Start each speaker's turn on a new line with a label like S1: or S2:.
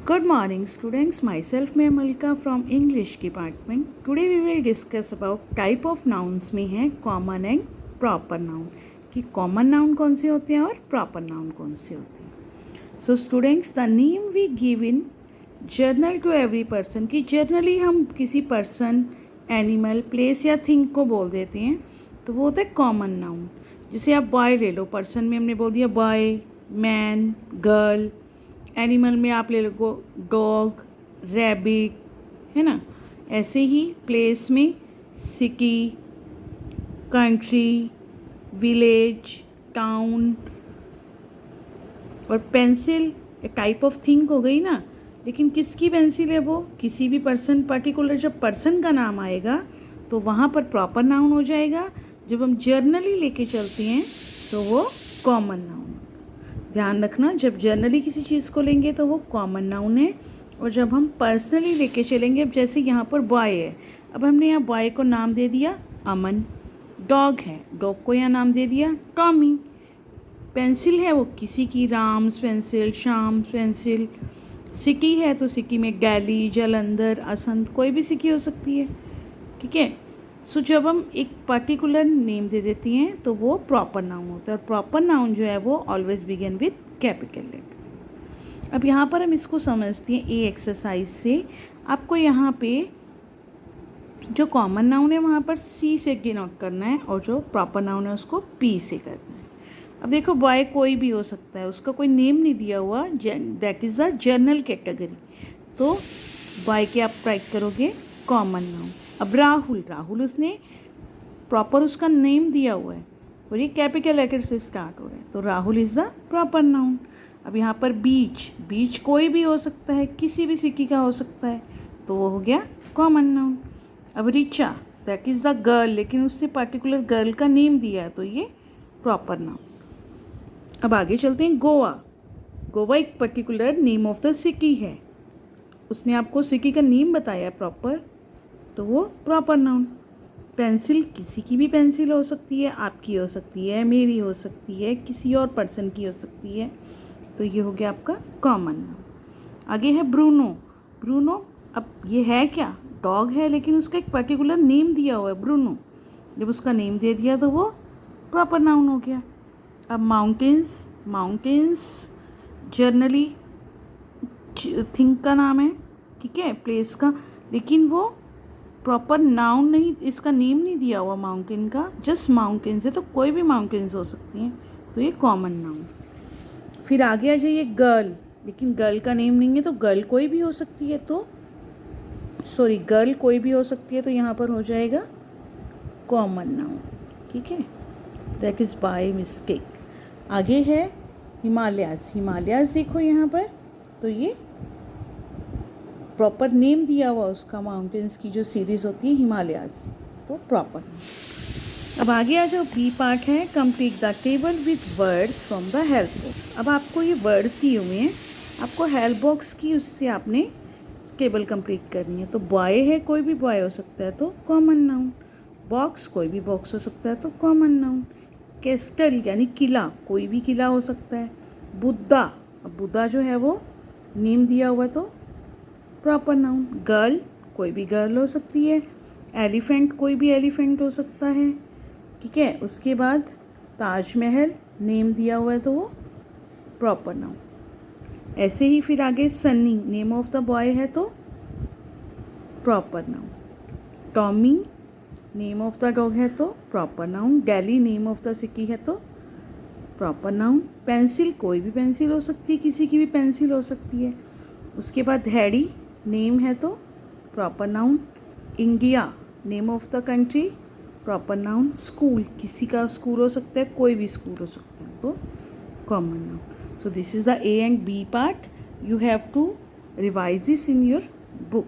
S1: Good morning students, myself मैं मलिका from English department. Today we will discuss about type of nouns में है common and proper noun कि common noun कौन से होते हैं और proper noun कौन से होते हैं. So students, the name we give in journal to every person कि generally हम किसी person, animal, place या thing को बोल देते हैं तो वो होता है common noun. जैसे आप boy ले लो, person में हमने बोल दिया boy, man, girl. एनिमल में आप ले लो डॉग, रैबिट, है ना. ऐसे ही प्लेस में सिटी, कंट्री, विलेज, टाउन. और पेंसिल एक टाइप ऑफ थिंग हो गई ना, लेकिन किसकी पेंसिल है वो, किसी भी पर्सन पर्टिकुलर. जब पर्सन का नाम आएगा तो वहाँ पर प्रॉपर नाउन हो जाएगा. जब हम जर्नली लेके चलते हैं तो वो कॉमन नाउन. ध्यान रखना, जब जर्नली किसी चीज़ को लेंगे तो वो कॉमन नाउन है, और जब हम पर्सनली लेके चलेंगे, अब जैसे यहाँ पर बॉय है, अब हमने यहाँ बॉय को नाम दे दिया अमन. डॉग है, डॉग को यहाँ नाम दे दिया टॉमी. पेंसिल है वो किसी की, राम्स पेंसिल, शाम्स पेंसिल. सिटी है तो सिटी में दिल्ली, जालंधर, असंत, कोई भी सिटी हो सकती है. ठीक है. सो जब हम एक पर्टिकुलर नेम दे देती हैं तो वो प्रॉपर नाउन होता है. और प्रॉपर नाउन जो है वो always begin with capital letter. अब यहाँ पर हम इसको समझते हैं ए एक्सरसाइज से. आपको यहाँ पे जो कॉमन नाउन है वहाँ पर सी से डिनोट करना है, और जो प्रॉपर नाउन है उसको पी से करना है. अब देखो, बॉय कोई भी हो सकता है, उसका कोई नेम नहीं दिया हुआ, that is the general category. तो बॉय के आप ट्राई करोगे कॉमन नाउन. अब राहुल, राहुल उसने प्रॉपर उसका नेम दिया हुआ है और ये कैपिटल लेटर से स्टार्ट हो रहा है, तो Rahul is the proper noun. अब यहाँ पर बीच, बीच कोई भी हो सकता है, किसी भी सिटी का हो सकता है, तो वो हो गया कॉमन नाउन. अब Richa, that is the girl, लेकिन उससे पर्टिकुलर गर्ल का नेम दिया है तो ये प्रॉपर नाउन. अब आगे चलते हैं. गोवा, गोवा एक particular name of the city है, उसने आपको सिटी का नेम बताया है प्रॉपर, तो वो प्रॉपर नाउन. पेंसिल किसी की भी पेंसिल हो सकती है, आपकी हो सकती है, मेरी हो सकती है, किसी और पर्सन की हो सकती है, तो ये हो गया आपका कॉमन नाउन. आगे है ब्रूनो. ब्रूनो, अब ये है क्या, डॉग है, लेकिन उसका एक पर्टिकुलर नेम दिया हुआ है ब्रूनो. जब उसका नेम दे दिया तो वो प्रॉपर नाउन हो गया. अब माउंटेन्स, माउंटेन्स जर्नली थिंग का नाम है, ठीक है, प्लेस का, लेकिन वो प्रॉपर नाउन नहीं, इसका नेम नहीं दिया हुआ माउंटेन का, जस्ट माउंटेन्स है, तो कोई भी माउंटेन्स हो सकती हैं, तो ये कॉमन नाउन. फिर आगे आ जाइए गर्ल, लेकिन गर्ल का नेम नहीं है, तो गर्ल कोई भी हो सकती है, तो सॉरी गर्ल कोई भी हो सकती है, तो यहाँ पर हो जाएगा कॉमन नाउन. ठीक है, दैट इज़ बाय मिस्टेक. आगे है हिमालयाज़. हिमालयाज़ देखो यहाँ पर, तो ये प्रॉपर नेम दिया हुआ उसका, माउंटेन्स की जो सीरीज़ होती है हिमालयाज़, तो प्रॉपर. अब आगे आ जाओ, बी पार्ट है complete the table with words from the help box. अब आपको ये वर्ड्स दिए हुए हैं, आपको हेल्प बॉक्स की उससे आपने टेबल कंप्लीट करनी है. तो बॉय है, कोई भी बॉय हो सकता है, तो कॉमन नाउन. बॉक्स, कोई भी बॉक्स हो सकता है, तो कॉमन नाउन. कैस्टल यानी किला, कोई भी किला हो सकता है. बुद्धा, अब बुद्धा जो है वो नेम दिया हुआ है, तो प्रॉपर नाउन. गर्ल, कोई भी गर्ल हो सकती है. एलिफेंट, कोई भी एलिफेंट हो सकता है. ठीक है. उसके बाद ताजमहल, नेम दिया हुआ है, तो वो प्रॉपर नाउन. ऐसे ही फिर आगे Sunny, name of the boy है, तो proper noun. Tommy, name of the dog है, तो proper noun. Delhi, name of the city है, तो प्रॉपर नाउन. पेंसिल, कोई भी पेंसिल हो सकती है, किसी की भी पेंसिल हो सकती है. उसके बाद हैडी, नेम है, तो proper noun. India, name of the country, proper noun. School, किसी का स्कूल हो सकता है, कोई भी स्कूल हो सकता है, तो common noun. So this is the A and B part. You have to revise this in your book.